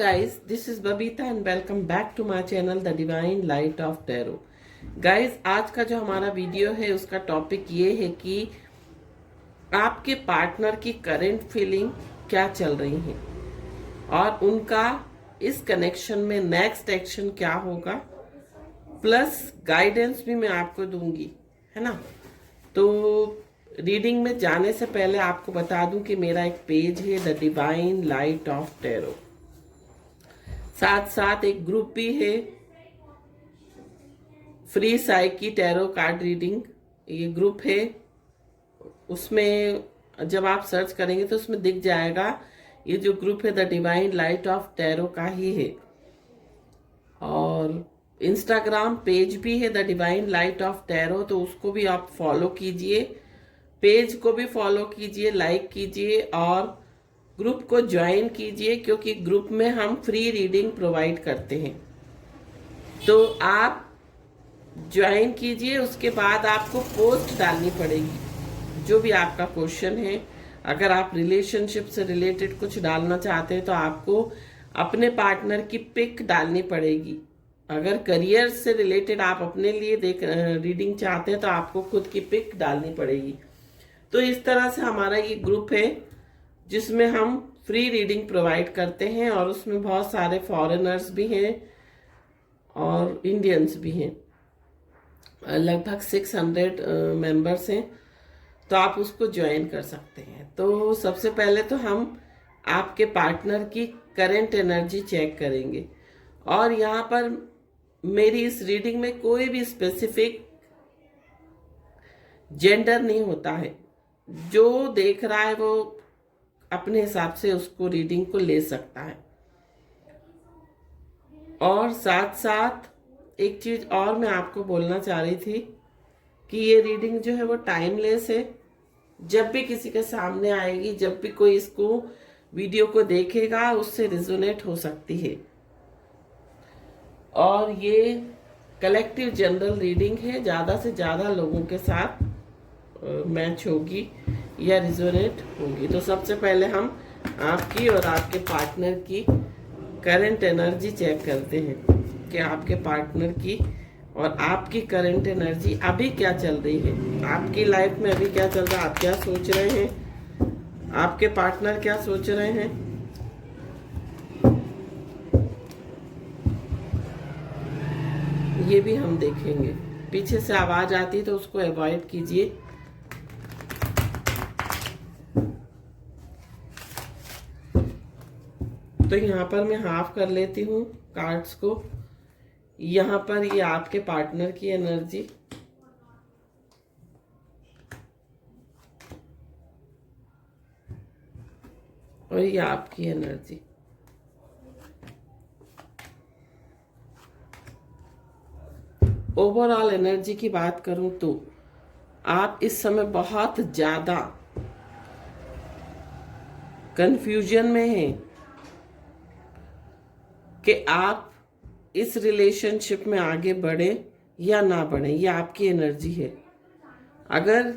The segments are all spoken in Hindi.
guys, this is Babita and welcome back to my channel The Divine Light of Tarot. Guys, आज का जो हमारा वीडियो है उसका टॉपिक ये है कि आपके पार्टनर की करंट फीलिंग क्या चल रही है और उनका इस कनेक्शन में नेक्स्ट एक्शन क्या होगा, प्लस गाइडेंस भी मैं आपको दूंगी, है ना। तो रीडिंग में जाने से पहले आपको बता दूं कि मेरा एक पेज है the divine light of tarot, साथ साथ एक ग्रुप भी है free psyche tarot card reading. ये ग्रुप है, उसमें जब आप सर्च करेंगे तो उसमें दिख जाएगा। ये जो ग्रुप है the divine light of tarot का ही है और इंस्टाग्राम पेज भी है the divine light of tarot, तो उसको भी आप फॉलो कीजिए, पेज को भी फॉलो कीजिए, लाइक कीजिए और ग्रुप को ज्वाइन कीजिए, क्योंकि ग्रुप में हम फ्री रीडिंग प्रोवाइड करते हैं। तो आप ज्वाइन कीजिए, उसके बाद आपको पोस्ट डालनी पड़ेगी जो भी आपका क्वेश्चन है। अगर आप रिलेशनशिप से रिलेटेड कुछ डालना चाहते हैं तो आपको अपने पार्टनर की पिक डालनी पड़ेगी। अगर करियर से रिलेटेड आप अपने लिए रीडिंग चाहते हैं तो आपको खुद की पिक डालनी पड़ेगी। तो इस तरह से हमारा ये ग्रुप है जिसमें हम फ्री रीडिंग प्रोवाइड करते हैं और उसमें बहुत सारे फॉरेनर्स भी हैं और इंडियंस भी हैं, लगभग 600 मेंबर्स हैं, तो आप उसको ज्वाइन कर सकते हैं। तो सबसे पहले तो हम आपके पार्टनर की करंट एनर्जी चेक करेंगे और यहाँ पर मेरी इस रीडिंग में कोई भी स्पेसिफिक जेंडर नहीं होता है। जो देख रहा है वो अपने हिसाब से उसको रीडिंग को ले सकता है। और साथ साथ एक चीज और मैं आपको बोलना चाह रही थी कि ये रीडिंग जो है वो टाइमलेस है। जब भी किसी के सामने आएगी, जब भी कोई इसको वीडियो को देखेगा, उससे रिजोनेट हो सकती है। और ये कलेक्टिव जनरल रीडिंग है, ज़्यादा से ज़्यादा लोगों के साथ मैच होगी या रिजोनेट होगी। तो सबसे पहले हम आपकी और आपके पार्टनर की करंट एनर्जी चेक करते हैं कि आपके पार्टनर की और आपकी करंट एनर्जी अभी क्या चल रही है, आपकी लाइफ में अभी क्या चल रहा है, आप क्या सोच रहे हैं, आपके पार्टनर क्या सोच रहे हैं। ये भी हम देखेंगे। पीछे से आवाज आती है तो उसको अवॉइड कीजिए। तो यहाँ पर मैं हाफ कर लेती हूँ कार्ड्स को। यहाँ पर ये आपके पार्टनर की एनर्जी, और ये आपकी एनर्जी। ओवरऑल एनर्जी की बात करूं तो आप इस समय बहुत ज्यादा कंफ्यूजन में हैं कि आप इस रिलेशनशिप में आगे बढ़े या ना बढ़े। ये आपकी एनर्जी है। अगर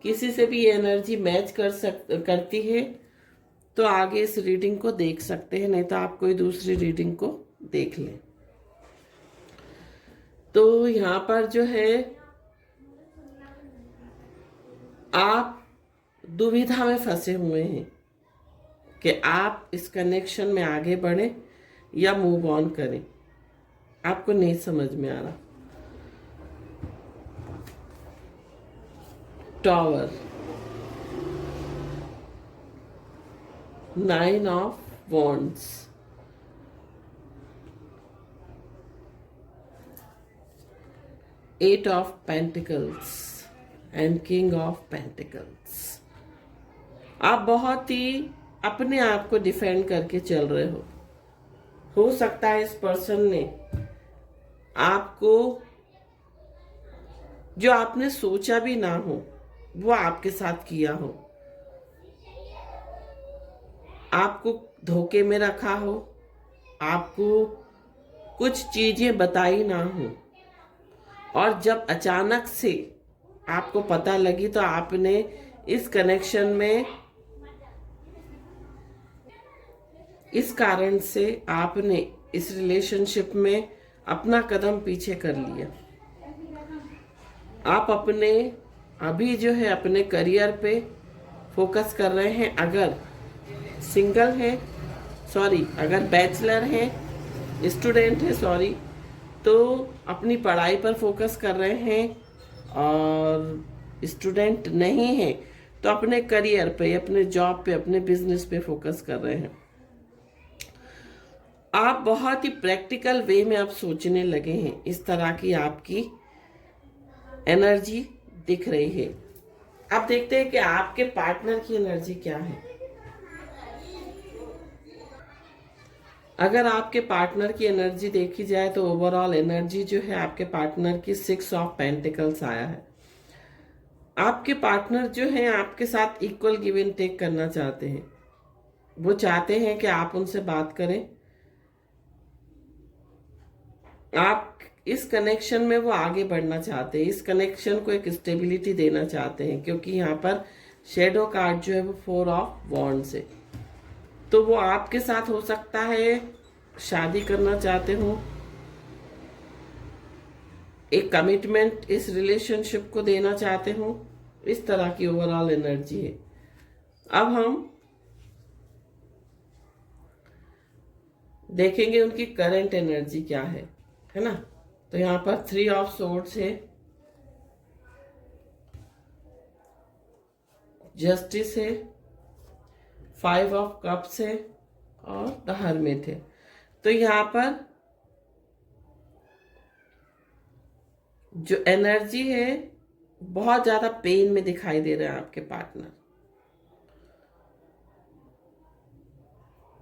किसी से भी ये एनर्जी मैच करती है तो आगे इस रीडिंग को देख सकते हैं, नहीं तो आप कोई दूसरी रीडिंग को देख लें। तो यहाँ पर जो है आप दुविधा में फंसे हुए हैं कि आप इस कनेक्शन में आगे बढ़े या मूव ऑन करें, आपको नहीं समझ में आ रहा। Tower, 9 of wands, eight of pentacles and king of pentacles. आप बहुत ही अपने आप को डिफेंड करके चल रहे हो सकता है इस पर्सन ने आपको, जो आपने सोचा भी ना हो, वो आपके साथ किया हो, आपको धोखे में रखा हो, आपको कुछ चीजें बताई ना हो, और जब अचानक से आपको पता लगी तो आपने इस कनेक्शन में इस कारण से आपने इस रिलेशनशिप में अपना कदम पीछे कर लिया। आप अपने अभी जो है अपने करियर पे फोकस कर रहे हैं। अगर सिंगल हैं, सॉरी, अगर बैचलर हैं, स्टूडेंट हैं, सॉरी, तो अपनी पढ़ाई पर फोकस कर रहे हैं। और स्टूडेंट नहीं हैं तो अपने करियर पे, अपने जॉब पे, अपने बिजनेस पे फोकस कर रहे हैं। आप बहुत ही प्रैक्टिकल वे में आप सोचने लगे हैं। इस तरह की आपकी एनर्जी दिख रही है। अब देखते हैं कि आपके पार्टनर की एनर्जी क्या है। अगर आपके पार्टनर की एनर्जी देखी जाए तो ओवरऑल एनर्जी जो है आपके पार्टनर की 6 ऑफ पेंटिकल्स आया है। आपके पार्टनर जो है आपके साथ इक्वल गिव एंड टेक करना चाहते हैं। वो चाहते हैं कि आप उनसे बात करें। आप इस कनेक्शन में वो आगे बढ़ना चाहते हैं। इस कनेक्शन को एक स्टेबिलिटी देना चाहते हैं, क्योंकि यहाँ पर शेडो कार्ड जो है वो 4 ऑफ वॉन्ड्स है। तो वो आपके साथ हो सकता है शादी करना चाहते हो, एक कमिटमेंट इस रिलेशनशिप को देना चाहते हो। इस तरह की ओवरऑल एनर्जी है। अब हम देखेंगे उनकी करंट एनर्जी क्या है ना। तो यहाँ पर 3 ऑफ सोर्ड्स है, जस्टिस है, 5 ऑफ कप्स है और द हर्मिट है। तो यहाँ पर जो एनर्जी है बहुत ज्यादा पेन में दिखाई दे रहा है आपके पार्टनर।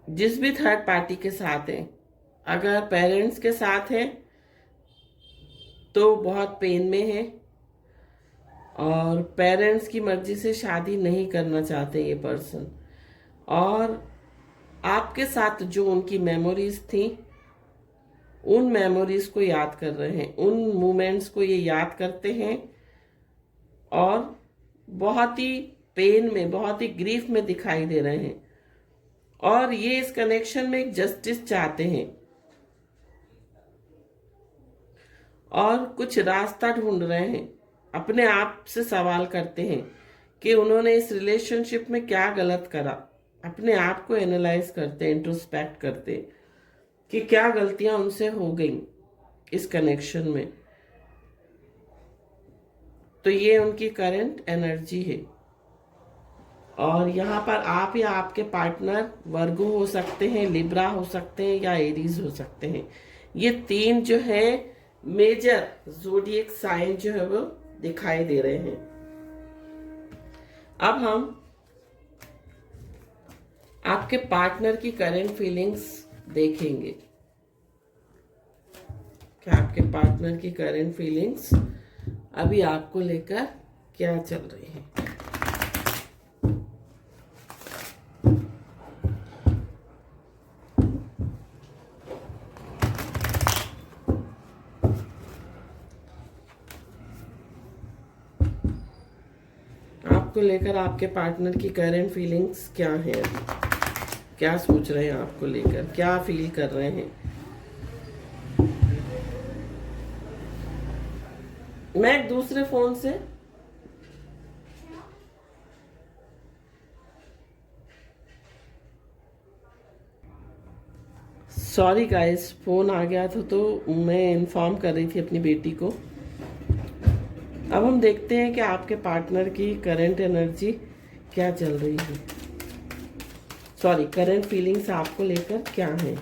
जिस भी थर्ड पार्टी के साथ हैं, अगर पेरेंट्स के साथ हैं तो बहुत पेन में है और पेरेंट्स की मर्जी से शादी नहीं करना चाहते ये पर्सन। और आपके साथ जो उनकी मेमोरीज थी उन मेमोरीज को याद कर रहे हैं, उन मोमेंट्स को ये याद करते हैं और बहुत ही पेन में, बहुत ही ग्रीफ में दिखाई दे रहे हैं। और ये इस कनेक्शन में एक जस्टिस चाहते हैं और कुछ रास्ता ढूंढ रहे हैं। अपने आप से सवाल करते हैं कि उन्होंने इस रिलेशनशिप में क्या गलत करा। अपने आप को एनालाइज करते हैं, इंट्रोस्पेक्ट करते हैं कि क्या गलतियां उनसे हो गई इस कनेक्शन में। तो ये उनकी करंट एनर्जी है। और यहाँ पर आप या आपके पार्टनर वर्गो हो सकते हैं, लिब्रा हो सकते हैं या एरीज हो सकते हैं। ये 3 जो है मेजर ज़ोडिएक साइन जो है वो दिखाई दे रहे हैं। अब हम आपके पार्टनर की करंट फीलिंग्स देखेंगे कि आपके पार्टनर की करंट फीलिंग्स अभी आपको लेकर क्या चल रही है। आपको लेकर आपके पार्टनर की करंट फीलिंग्स क्या है, अभी क्या सोच रहे हैं आपको लेकर, क्या फील कर रहे हैं। मैं एक दूसरे फोन से सॉरी गाइस, फोन आ गया था तो मैं इन्फॉर्म कर रही थी अपनी बेटी को। अब हम देखते हैं कि आपके पार्टनर की करंट एनर्जी क्या चल रही है, सॉरी करंट फीलिंग्स आपको लेकर क्या है।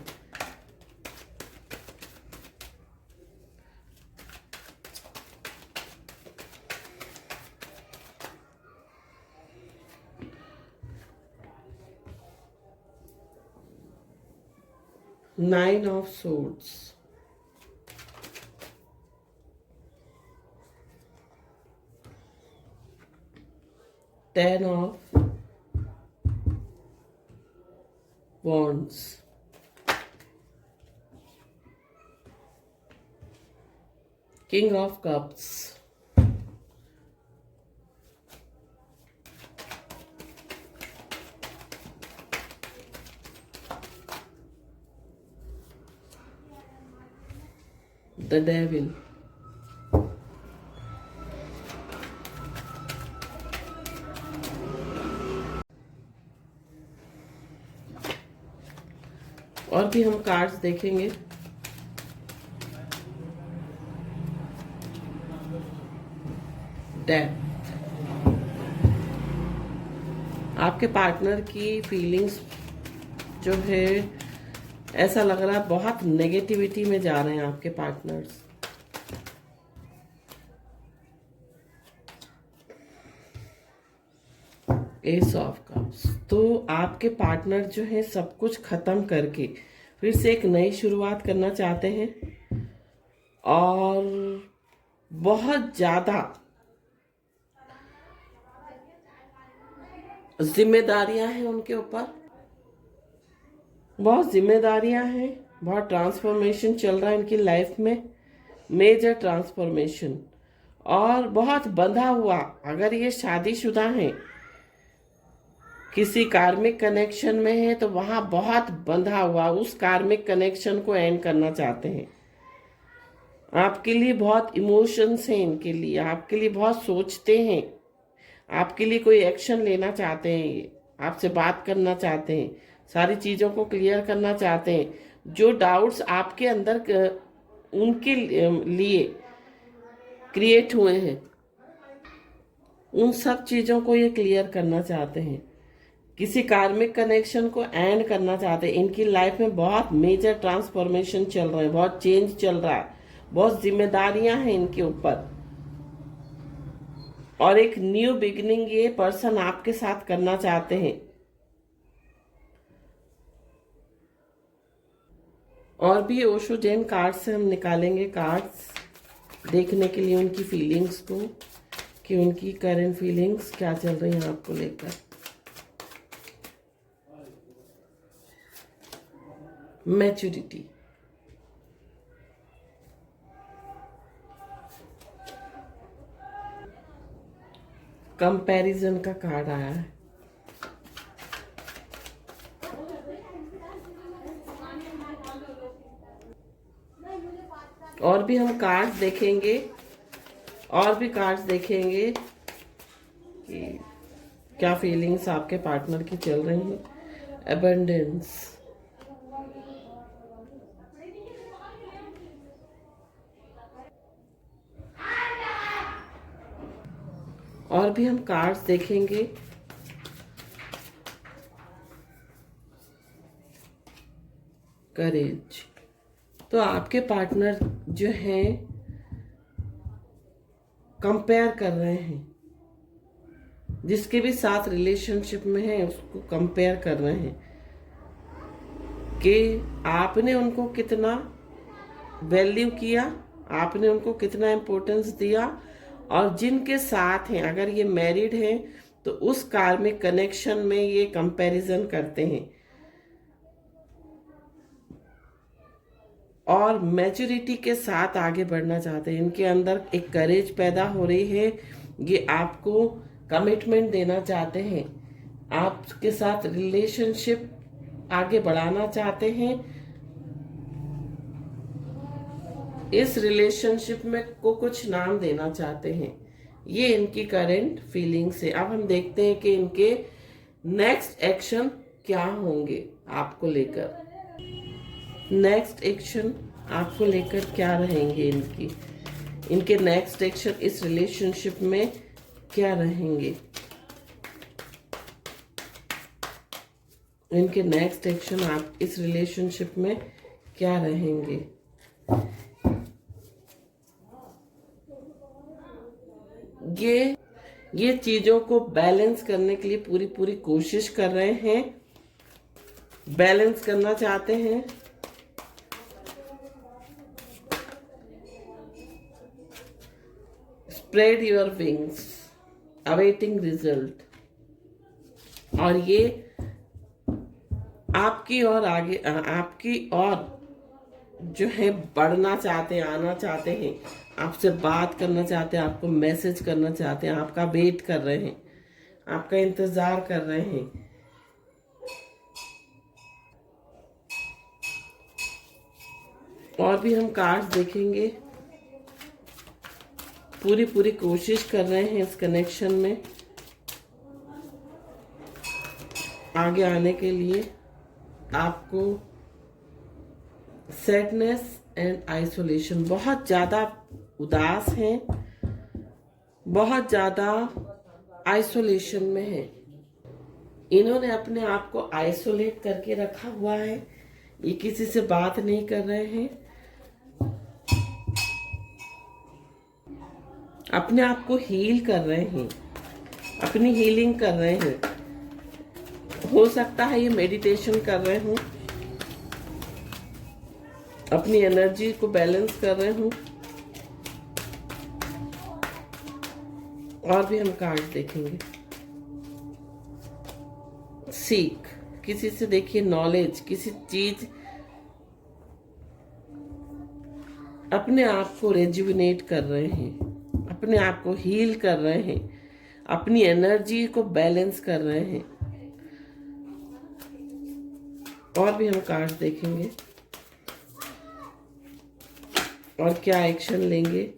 Nine of Swords, 10 of Wands, King of Cups, the devil. और भी हम कार्ड्स देखेंगे। डेथ। आपके पार्टनर की फीलिंग्स जो है, ऐसा लग रहा है बहुत नेगेटिविटी में जा रहे हैं आपके पार्टनर्स। S of cups. तो आपके पार्टनर जो है सब कुछ खत्म करके फिर से एक नई शुरुआत करना चाहते हैं, और बहुत ज्यादा जिम्मेदारियां हैं उनके ऊपर, बहुत जिम्मेदारियां हैं, बहुत ट्रांसफॉर्मेशन चल रहा है इनकी लाइफ में, मेजर ट्रांसफॉर्मेशन, और बहुत बंधा हुआ। अगर ये शादीशुदा हैं, किसी कार्मिक कनेक्शन में है, तो वहां बहुत बंधा हुआ उस कार्मिक कनेक्शन को एंड करना चाहते हैं। आपके लिए बहुत इमोशंस हैं इनके लिए, आपके लिए बहुत सोचते हैं, आपके लिए कोई एक्शन लेना चाहते हैं, ये आपसे बात करना चाहते हैं, सारी चीज़ों को क्लियर करना चाहते हैं। जो डाउट्स आपके अंदर उनके लिए क्रिएट हुए हैं, उन सब चीज़ों को ये क्लियर करना चाहते हैं। किसी कार्मिक कनेक्शन को एंड करना चाहते हैं। इनकी लाइफ में बहुत मेजर ट्रांसफॉर्मेशन चल रहे हैं, बहुत चेंज चल रहा है, बहुत जिम्मेदारियां हैं इनके ऊपर, और एक न्यू बिगिनिंग ये पर्सन आपके साथ करना चाहते हैं। और भी ओशो जैन कार्ड से हम निकालेंगे कार्ड्स देखने के लिए उनकी फीलिंग्स को, कि उनकी करंट फीलिंग्स क्या चल रही हैं आपको लेकर। मैच्योरिटी। कंपैरिजन का कार्ड आया है। और भी हम कार्ड्स देखेंगे, और भी कार्ड्स देखेंगे कि क्या फीलिंग्स आपके पार्टनर की चल रही हैं। एबंडेंस। और भी हम कार्ड्स देखेंगे। करेज। तो आपके पार्टनर जो हैं कंपेयर कर रहे हैं, जिसके भी साथ रिलेशनशिप में है उसको कंपेयर कर रहे हैं कि आपने उनको कितना वैल्यू किया, आपने उनको कितना इम्पोर्टेंस दिया, और जिनके साथ हैं, अगर ये मैरिड हैं तो उस कार्मिक कनेक्शन में ये कंपैरिजन करते हैं, और मैच्योरिटी के साथ आगे बढ़ना चाहते हैं। इनके अंदर एक करेज पैदा हो रही है, ये आपको कमिटमेंट देना चाहते हैं, आपके साथ रिलेशनशिप आगे बढ़ाना चाहते हैं। इस रिलेशनशिप में को कुछ नाम देना चाहते हैं। ये इनकी करंट फीलिंग्स है। अब हम देखते हैं कि इनके नेक्स्ट एक्शन क्या होंगे आपको लेकर। नेक्स्ट एक्शन आपको लेकर क्या रहेंगे इनके नेक्स्ट एक्शन इस रिलेशनशिप में क्या रहेंगे। इनके नेक्स्ट एक्शन आप इस रिलेशनशिप में क्या रहेंगे। ये चीजों को बैलेंस करने के लिए पूरी पूरी कोशिश कर रहे हैं, बैलेंस करना चाहते हैं। Spread your wings, awaiting result. और ये आपकी और आगे आपकी और जो है बढ़ना चाहते हैं, आना चाहते हैं, आपसे बात करना चाहते हैं, आपको मैसेज करना चाहते हैं, आपका वेट कर रहे हैं, आपका इंतजार कर रहे हैं। और भी हम कार्ड्स देखेंगे। पूरी कोशिश कर रहे हैं इस कनेक्शन में आगे आने के लिए। आपको सैडनेस एंड आइसोलेशन, बहुत ज़्यादा उदास हैं, बहुत ज़्यादा आइसोलेशन में हैं। इन्होंने अपने आप को आइसोलेट करके रखा हुआ है, ये किसी से बात नहीं कर रहे हैं, अपने आप को हील कर रहे हैं, अपनी हीलिंग कर रहे हैं। हो सकता है ये मेडिटेशन कर रहे हूँ, अपनी एनर्जी को बैलेंस कर रहे हूँ। और भी हम कार्ड देखेंगे। सीख, किसी से देखिए नॉलेज, किसी चीज, अपने आप को रेजुविनेट कर रहे हैं, अपने आप को हील कर रहे हैं, अपनी एनर्जी को बैलेंस कर रहे हैं। और भी हम कार्ड देखेंगे और क्या एक्शन लेंगे।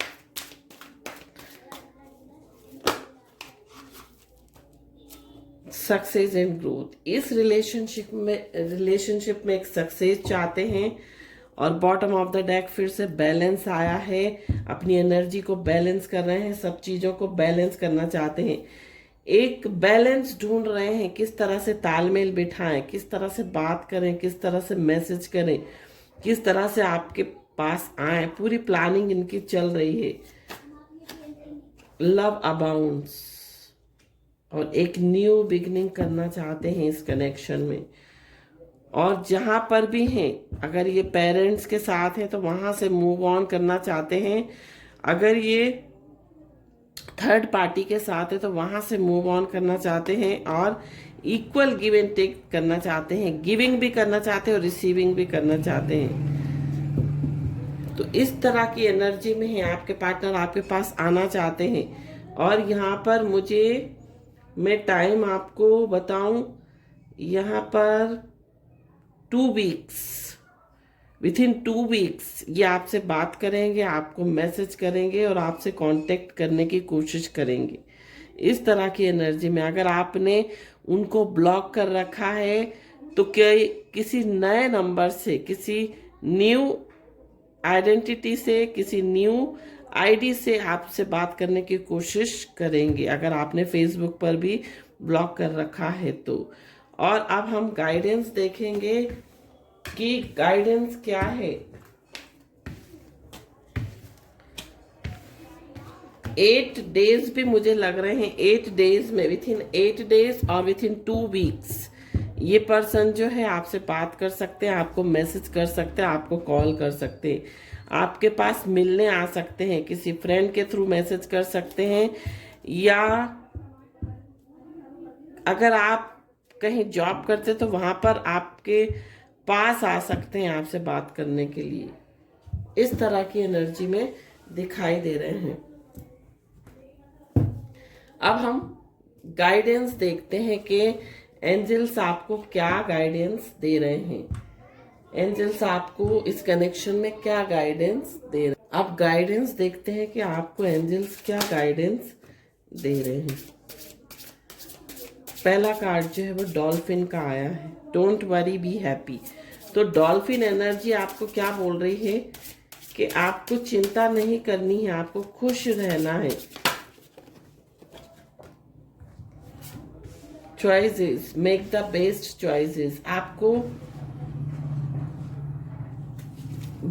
सक्सेस एंड ग्रोथ, इस रिलेशनशिप में एक सक्सेस चाहते हैं। और बॉटम ऑफ द डेक फिर से बैलेंस आया है, अपनी एनर्जी को बैलेंस कर रहे हैं, सब चीजों को बैलेंस करना चाहते हैं, एक बैलेंस ढूंढ रहे हैं, किस तरह से तालमेल बिठाएं, किस तरह से बात करें, किस तरह से मैसेज करें, किस तरह से आपके पास आए। पूरी प्लानिंग इनकी चल रही है। लव अबाउंड्स, और एक न्यू बिगनिंग करना चाहते हैं इस कनेक्शन में। और जहां पर भी हैं, अगर ये पेरेंट्स के साथ हैं तो वहां से मूव ऑन करना चाहते हैं, अगर ये थर्ड पार्टी के साथ है तो वहां से मूव ऑन करना चाहते हैं, और इक्वल गिव एंड टेक करना चाहते हैं, गिविंग भी करना चाहते हैं और रिसीविंग भी करना चाहते हैं। तो इस तरह की एनर्जी में है आपके पार्टनर, आपके पास आना चाहते हैं। और यहाँ पर मैं टाइम आपको बताऊं, यहाँ पर 2 वीक्स, विथ इन 2 वीक्स ये आपसे बात करेंगे, आपको मैसेज करेंगे और आपसे कांटेक्ट करने की कोशिश करेंगे। इस तरह की एनर्जी में अगर आपने उनको ब्लॉक कर रखा है तो क्या किसी नए नंबर से, किसी न्यू आइडेंटिटी से, किसी न्यू आईडी से आपसे बात करने की कोशिश करेंगे, अगर आपने फेसबुक पर भी ब्लॉक कर रखा है तो। और अब हम गाइडेंस देखेंगे कि गाइडेंस क्या है। 8 डेज भी मुझे लग रहे हैं, 8 डेज में, विथ इन 8 डेज और विथ इन 2 वीक्स ये पर्सन जो है आपसे बात कर सकते हैं, आपको मैसेज कर सकते हैं, आपको कॉल कर सकते हैं, आपके पास मिलने आ सकते हैं, किसी फ्रेंड के थ्रू मैसेज कर सकते हैं, या अगर आप कहीं जॉब करते तो वहां पर आपके पास आ सकते हैं आपसे बात करने के लिए। इस तरह की एनर्जी में दिखाई दे रहे हैं। अब हम गाइडेंस देखते हैं कि एंजल्स आपको क्या गाइडेंस दे रहे हैं। एंजल्स आपको इस कनेक्शन में क्या गाइडेंस दे रहे हैं। अब गाइडेंस देखते हैं कि आपको एंजल्स क्या गाइडेंस दे रहे हैं। पहला कार्ड जो है वो डॉल्फिन का आया है, डोंट वरी बी हैप्पी। तो डॉल्फिन एनर्जी आपको क्या बोल रही है कि आपको चिंता नहीं करनी है, आपको खुश रहना है। Choices, make the best choices, आपको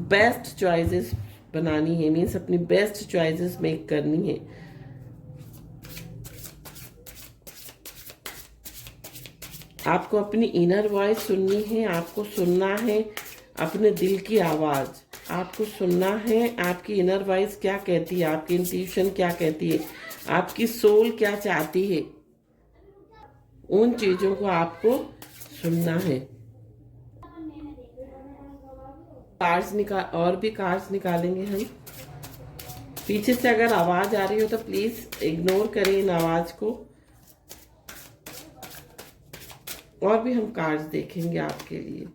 बेस्ट चॉइसेस बनानी है, मीन्स अपनी बेस्ट चॉइसेस मेक करनी है। आपको अपनी इनर वॉइस सुननी है, आपको सुनना है अपने दिल की आवाज, आपको सुनना है आपकी इनर वॉइस क्या कहती है, आपकी इंट्यूशन क्या कहती है, आपकी सोल क्या चाहती है, उन चीजों को आपको सुनना है। और भी कार्ड्स निकालेंगे हम। पीछे से अगर आवाज आ रही हो तो प्लीज इग्नोर करें इन आवाज को। और भी हम कार्ड्स देखेंगे आपके लिए।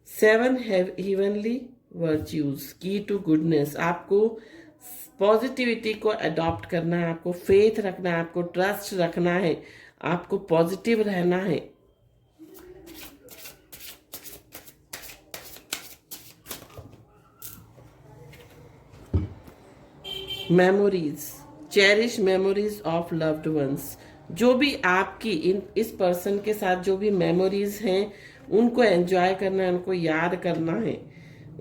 7 हेवनली वर्च्यूज, की टू गुडनेस। आपको पॉजिटिविटी को अडॉप्ट करना है, आपको फेथ रखना है, आपको ट्रस्ट रखना है, आपको पॉजिटिव रहना है। Memories, cherish memories of loved ones. जो भी आपकी इस पर्सन के साथ जो भी मेमोरीज हैं उनको एंजॉय करना है, उनको याद करना है।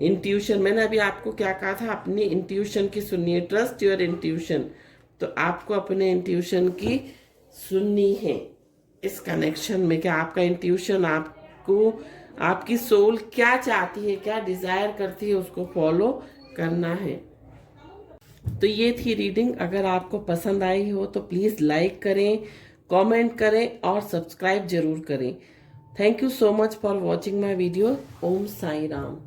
इंट्यूशन, मैंने अभी आपको क्या कहा था, अपनी इंट्यूशन की सुनिए, ट्रस्ट योर इंट्यूशन। तो आपको अपने इंट्यूशन की सुननी है इस कनेक्शन में, कि आपका इंट्यूशन आपको, आपकी सोल क्या चाहती है, क्या डिजायर करती है, उसको फॉलो करना है। तो ये थी रीडिंग। अगर आपको पसंद आई हो तो प्लीज़ लाइक करें, कमेंट करें और सब्सक्राइब जरूर करें। Thank you so much for watching my video. Om Sai Ram.